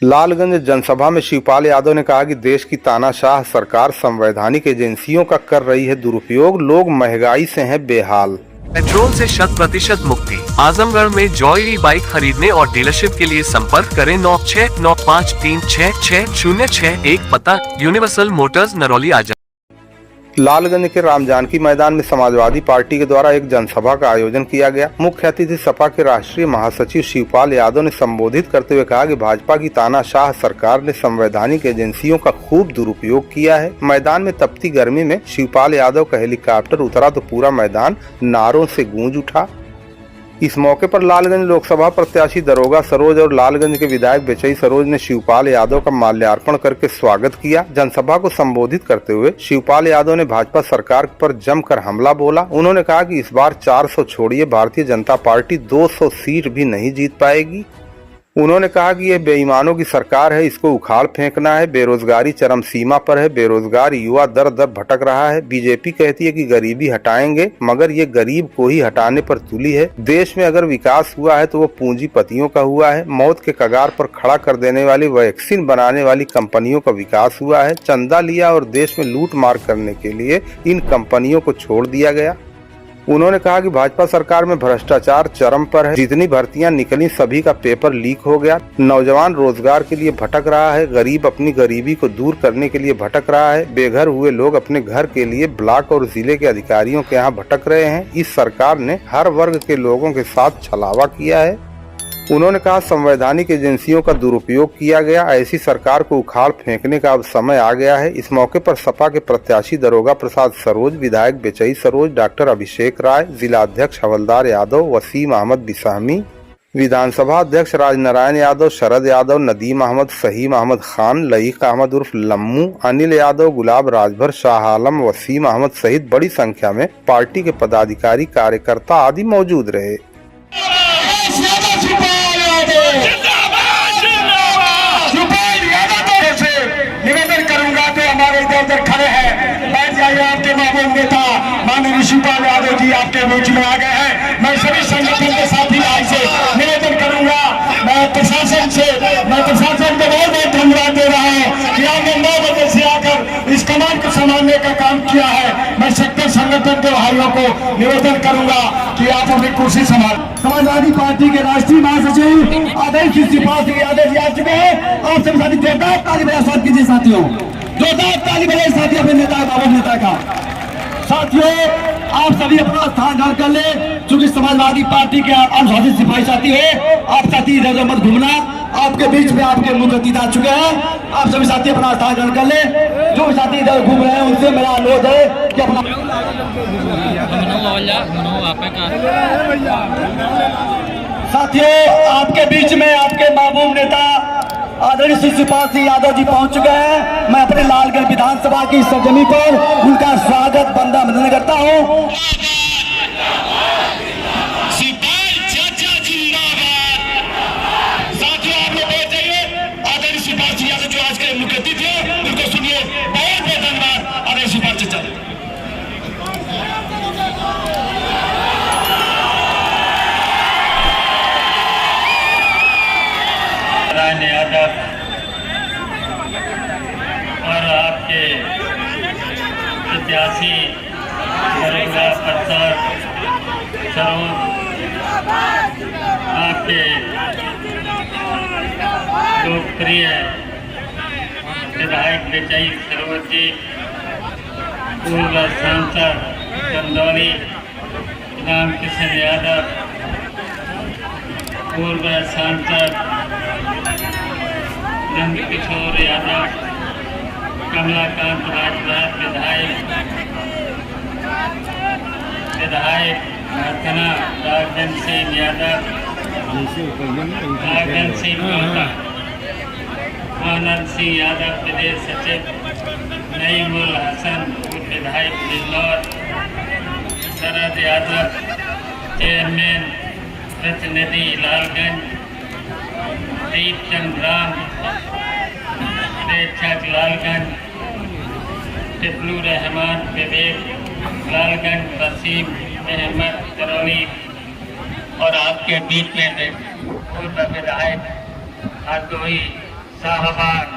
लालगंज जनसभा में शिवपाल यादव ने कहा कि देश की तानाशाह सरकार संवैधानिक एजेंसियों का कर रही है दुरुपयोग, लोग महंगाई से हैं बेहाल। पेट्रोल से 100% मुक्ति। आजमगढ़ में जॉय ई बाइक खरीदने और डीलरशिप के लिए संपर्क करें 9695366061। पता यूनिवर्सल मोटर्स नरौली आजम। लालगंज के रामजानकी मैदान में समाजवादी पार्टी के द्वारा एक जनसभा का आयोजन किया गया। मुख्य अतिथि सपा के राष्ट्रीय महासचिव शिवपाल यादव ने संबोधित करते हुए कहा कि भाजपा की तानाशाह सरकार ने संवैधानिक एजेंसियों का खूब दुरुपयोग किया है। मैदान में तपती गर्मी में शिवपाल यादव का हेलीकॉप्टर उतरा तो पूरा मैदान नारों से गूंज उठा। इस मौके पर लालगंज लोकसभा प्रत्याशी दरोगा सरोज और लालगंज के विधायक बेचई सरोज ने शिवपाल यादव का माल्यार्पण करके स्वागत किया। जनसभा को संबोधित करते हुए शिवपाल यादव ने भाजपा सरकार पर जमकर हमला बोला। उन्होंने कहा कि इस बार 400 छोड़िए, भारतीय जनता पार्टी 200 सीट भी नहीं जीत पाएगी। उन्होंने कहा कि यह बेईमानों की सरकार है, इसको उखाड़ फेंकना है। बेरोजगारी चरम सीमा पर है, बेरोजगार युवा दर दर भटक रहा है। बीजेपी कहती है कि गरीबी हटाएंगे, मगर ये गरीब को ही हटाने पर तुली है। देश में अगर विकास हुआ है तो वो पूंजीपतियों का हुआ है। मौत के कगार पर खड़ा कर देने वाली वैक्सीन बनाने वाली कंपनियों का विकास हुआ है। चंदा लिया और देश में लूट मार करने के लिए इन कंपनियों को छोड़ दिया गया। उन्होंने कहा कि भाजपा सरकार में भ्रष्टाचार चरम पर है। जितनी भर्तियां निकली सभी का पेपर लीक हो गया। नौजवान रोजगार के लिए भटक रहा है, गरीब अपनी गरीबी को दूर करने के लिए भटक रहा है। बेघर हुए लोग अपने घर के लिए ब्लॉक और जिले के अधिकारियों के यहाँ भटक रहे हैं। इस सरकार ने हर वर्ग के लोगों के साथ छलावा किया है। उन्होंने कहा संवैधानिक एजेंसियों का दुरुपयोग किया गया, ऐसी सरकार को उखाड़ फेंकने का अब समय आ गया है। इस मौके पर सपा के प्रत्याशी दरोगा प्रसाद सरोज, विधायक बेचई सरोज, डॉक्टर अभिषेक राय, जिला अध्यक्ष हवलदार यादव, वसीम अहमद बिसामी, विधानसभा अध्यक्ष राजनारायण यादव, शरद यादव, नदीम अहमद, सहीम अहमद खान, लईक अहमद उर्फ लम्मू, अनिल यादव, गुलाब राजभर, शाह आलम, वसीम अहमद सहित बड़ी संख्या में पार्टी के पदाधिकारी, कार्यकर्ता आदि मौजूद रहे। निवेदन करूंगा तो हमारे इधर खड़े हैं, बैठ जाइए। आपके महबूब नेता माननीय शिवपाल यादव जी आपके बीच में आ गए हैं। मैं सभी संगठन के साथी भाई से निवेदन करूंगा, मैं प्रशासन को बहुत बहुत धन्यवाद दे रहा हूँ कि आपने 9 बजे से आकर इस कमान को संभालने का काम किया है। मैं सेक्टर संगठन के भाइयों को निवेदन करूंगा कि आप अपनी कुर्सी संभाल। समाजवादी पार्टी के राष्ट्रीय महासचिव आदरणीय शिवपाल यादव जी आ चुके हैं। आप सभी साथी जोरदार ताली बजा स्वागत कीजिए साथियों, जोरदार ताली बजाइए साथी अपने नेता बाबू नेता का। साथियों आप सभी अपना स्थान ग्रहण कर ले, चूंकि समाजवादी पार्टी के अनुशासित सिपाही साथी है। आप साथी इधर उधर मत घूमना, आपके बीच में आपके मुख्य अतिथि आ चुके हैं। आप सभी साथी अपना स्थान ग्रहण कर ले। जो भी साथी इधर घूम रहे हैं उनसे मेरा अनुरोध है कि अपना साथियों आपके बीच में आपके महबूब नेता आदरणीय शिवपाल सिंह यादव जी पहुंच चुके हैं। मैं अपने लालगंज विधानसभा की सरजमी पर उनका स्वागत बंदा अभिनंदन करता हूं। साथियों आप लोग बैठ जाइए। आदरणीय शिवपाल सिंह यादव जो आज के मुख्य अतिथि थे उनको सुनिए। बहुत बहुत धन्यवाद आदरणीय शिवपाल चाचा। यादव और आपके प्रत्याशी दरोगा प्रसाद सरोज, आपके लोकप्रिय विधायक बेचई सरोज जी, पूर्व सांसद चंदौली रामकिशन यादव, पूर्व सांसद नंदकिशोर यादव, कमलाकांत राजभर विधायक मथना राजन सिंह यादव, राजन सिंह आनंद सिंह यादव प्रदेश सचिव, नईमुल हसन विधायक बिजनौर, शरद यादव चेयरमैन प्रतिनिधि लालगंज, दीपचंद राम प्रेक्षक लालगंज, टिपलू रहमान विवेक लालगंज, वसीम अहमद करौली और आपके बीच में पूर्व विधायक हरदोई साहबान,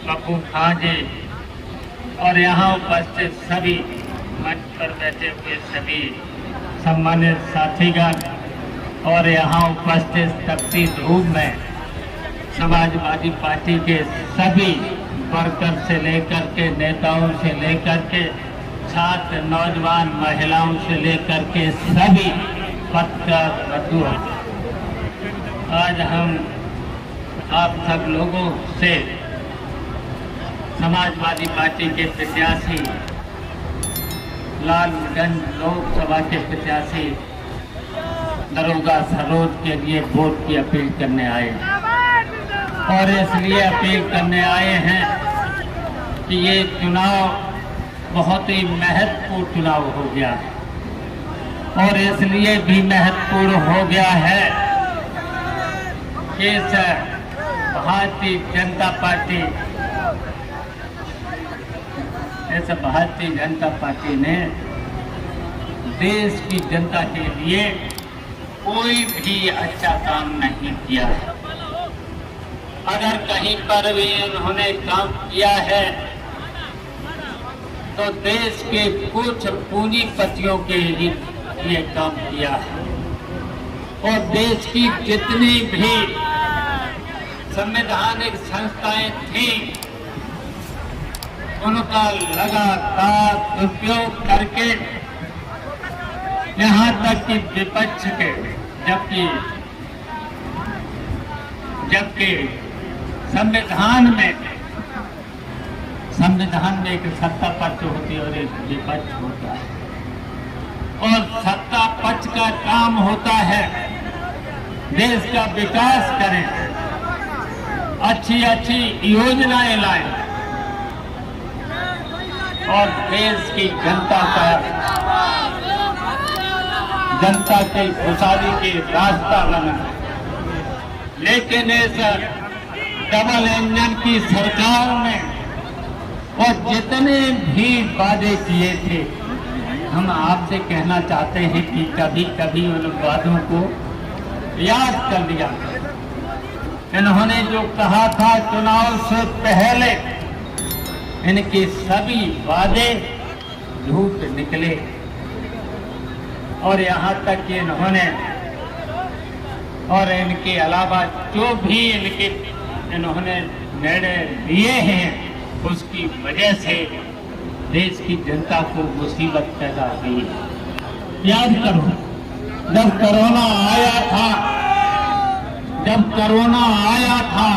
पप्पू खां जी और यहाँ उपस्थित सभी मंच पर बैठे हुए सभी सम्मानित साथीगण और यहाँ उपस्थित तपती धूप में समाजवादी पार्टी के सभी वर्कर से लेकर के नेताओं से लेकर के छात्र, नौजवान, महिलाओं से लेकर के सभी पत्रकार बंधु, आज हम आप सब लोगों से समाजवादी पार्टी के प्रत्याशी, लालगंज लोकसभा के प्रत्याशी दरोगा सरोज के लिए वोट की अपील करने आए और इसलिए अपील करने आए हैं कि ये चुनाव बहुत ही महत्वपूर्ण चुनाव हो गया है और इसलिए भी महत्वपूर्ण हो गया है कि इस भारतीय जनता पार्टी ने देश की जनता के लिए कोई भी अच्छा काम नहीं किया है। अगर कहीं पर भी उन्होंने काम किया है तो देश के कुछ पूंजीपतियों के लिए काम किया है और देश की जितनी भी संवैधानिक संस्थाएं थी उनका लगातार दुरुपयोग करके यहाँ तक कि विपक्ष के जबकि संविधान में एक सत्ता पक्ष होती है और एक विपक्ष होता है और सत्ता पक्ष का काम होता है देश का विकास करें, अच्छी अच्छी योजनाएं लाएं और देश की जनता के खुशहाली के रास्ता बनाए। लेकिन इस डबल इंजन की सरकार ने और जितने भी वादे किए थे, हम आपसे कहना चाहते हैं कि कभी कभी उन वादों को याद कर लिया। इन्होंने जो कहा था चुनाव से पहले, इनके सभी वादे झूठ निकले और यहाँ तक कि और इनके अलावा जो भी इन्होंने निर्णय लिए हैं उसकी वजह से देश की जनता को मुसीबत पैदा हुई। याद करो, जब कोरोना आया था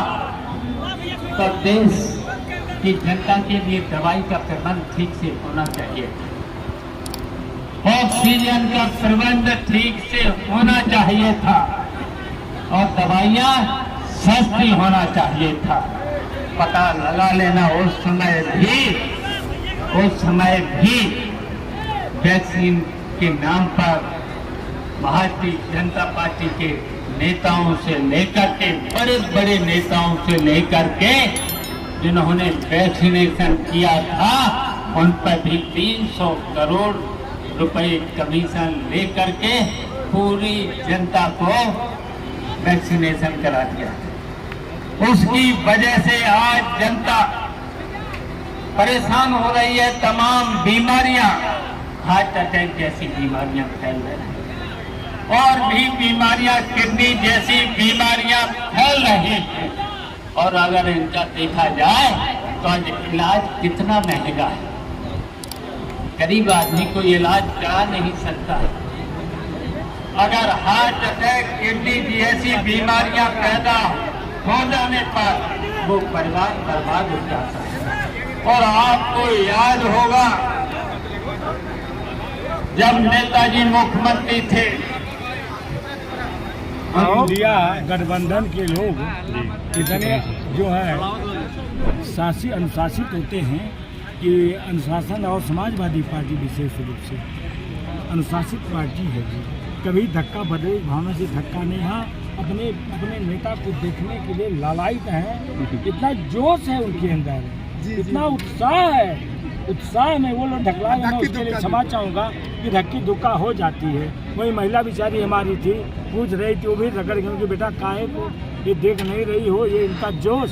तो देश की जनता के लिए दवाई का प्रबंध ठीक से होना चाहिए, ऑक्सीजन का प्रबंध ठीक से होना चाहिए था और दवाइयाँ सस्ती होना चाहिए था। पता लगा लेना उस समय भी वैक्सीन के नाम पर भारतीय जनता पार्टी के नेताओं से लेकर के बड़े बड़े नेताओं से लेकर के जिन्होंने वैक्सीनेशन किया था उन पर भी 300 करोड़ रुपए कमीशन लेकर के पूरी जनता को वैक्सीनेशन करा दिया। उसकी वजह से आज जनता परेशान हो रही है। तमाम बीमारियां, हार्ट अटैक जैसी बीमारियां फैल रही हैं और भी बीमारियां, किडनी जैसी बीमारियां फैल रही हैं। और अगर इनका देखा जाए तो इलाज कितना महंगा है, गरीब आदमी को इलाज करा नहीं सकता। अगर हार्ट अटैक, किडनी जैसी बीमारियां पैदा हो जाने पर वो परिवार बर्बाद हो जाता है। और आपको याद होगा जब नेताजी मुख्यमंत्री थे, इंडिया गठबंधन के लोग इतने जो है अनुशासित होते हैं कि अनुशासन, और समाजवादी पार्टी विशेष रूप से अनुशासित पार्टी है। कभी धक्का बदले भावना से धक्का नहीं, हाँ अपने नेता को देखने के लिए लालायित हैं। इतना जोश है उनके अंदर, इतना उत्साह है, उत्साह में वो लोग ढकलाएंगे। मैं उसके लिए क्षमा चाहूँगा कि धक्की धुक्का हो जाती है। वही महिला बेचारी हमारी थी, पूछ रही थी, वो भी रगड़ गई कि बेटा काहे को ये देख नहीं रही हो, ये इनका जोश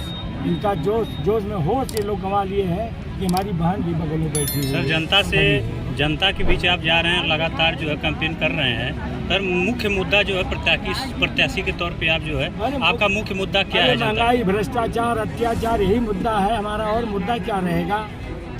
में होश ये लोग गंवा लिए हैं कि हमारी बहन भी बगल में बैठी हुई है। जनता के बीच आप जा रहे हैं, लगातार जो है कैंपेन कर रहे हैं, पर मुख्य मुद्दा जो है प्रत्याशी के तौर पे आप जो है आपका मुख्य मुद्दा क्या है? महंगाई, भ्रष्टाचार, अत्याचार, यही मुद्दा है हमारा। और मुद्दा क्या रहेगा?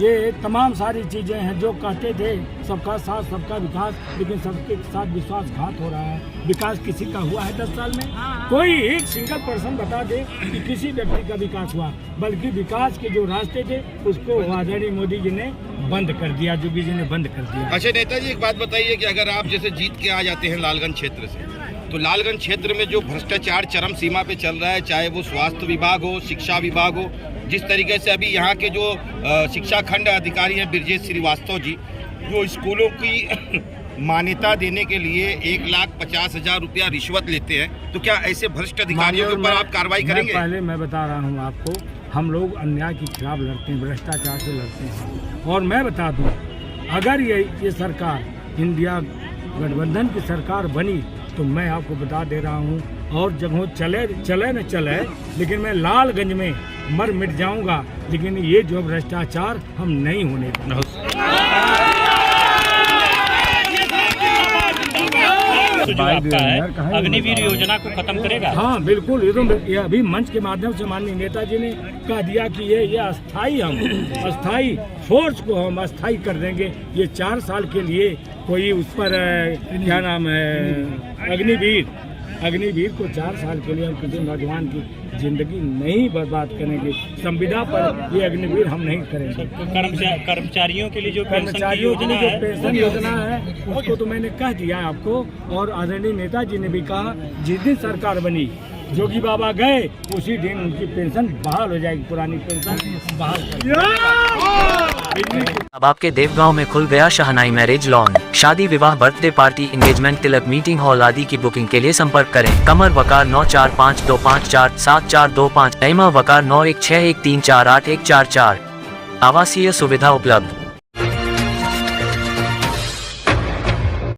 ये तमाम सारी चीज़ें हैं जो कहते थे सबका साथ सबका विकास, लेकिन सबके साथ विश्वासघात हो रहा है। विकास किसी का हुआ है 10 साल में? कोई एक सिंगल पर्सन बता दे कि किसी व्यक्ति का विकास हुआ, बल्कि विकास के जो रास्ते थे उसको आदरणीय मोदी जी ने बंद कर दिया, योगी जी ने बंद कर दिया। अच्छा नेताजी, एक बात बताइए कि अगर आप जैसे जीत के आ जाते हैं लालगंज क्षेत्र से, तो लालगंज क्षेत्र में जो भ्रष्टाचार चरम सीमा पे चल रहा है, चाहे वो स्वास्थ्य विभाग हो, शिक्षा विभाग हो, जिस तरीके से अभी यहाँ के जो शिक्षा खंड अधिकारी हैं ब्रजेश श्रीवास्तव जी, जो स्कूलों की मान्यता देने के लिए 1,50,000 रुपया रिश्वत लेते हैं, तो क्या ऐसे भ्रष्ट अधिकारियों के ऊपर आप कार्रवाई करेंगे? पहले मैं बता रहा हूँ आपको, हम लोग अन्याय के खिलाफ लड़ते हैं, भ्रष्टाचार से लड़ते हैं। और मैं बता दूँ, अगर ये सरकार इंडिया गठबंधन की सरकार बनी तो मैं आपको बता दे रहा हूँ, और जगहों चले न चले, लेकिन मैं लालगंज में मर मिट जाऊंगा, लेकिन ये जो भ्रष्टाचार हम नहीं होने देंगे। अग्निवीर योजना को खत्म करेगा? हाँ बिल्कुल, ये अभी मंच के माध्यम से माननीय नेताजी ने कह दिया कि ये अस्थाई फोर्स को हम अस्थाई कर देंगे। ये 4 साल के लिए कोई उस पर क्या नाम है, अग्निवीर को 4 साल के लिए हम किसी नौजवान की जिंदगी नहीं बर्बाद करेंगे। संविदा पर ये अग्निवीर हम नहीं करेंगे। कर्मचारियों के लिए जो पेंशन योजना है उसको तो मैंने कह दिया आपको। और आदरणीय नेताजी ने भी कहा, जिस दिन सरकार बनी, जोगी बाबा गए, उसी दिन उनकी पेंशन बहाल हो जाएगी, पुरानी पेंशन बहाल। अब आपके देवगांव में खुल गया शहनाई मैरिज लॉन। शादी, विवाह, बर्थडे पार्टी, एंगेजमेंट, तिलक, मीटिंग हॉल आदि की बुकिंग के लिए संपर्क करें। कमर वकार 9452547425, टाइमा वकार 9161348144। आवासीय सुविधा उपलब्ध।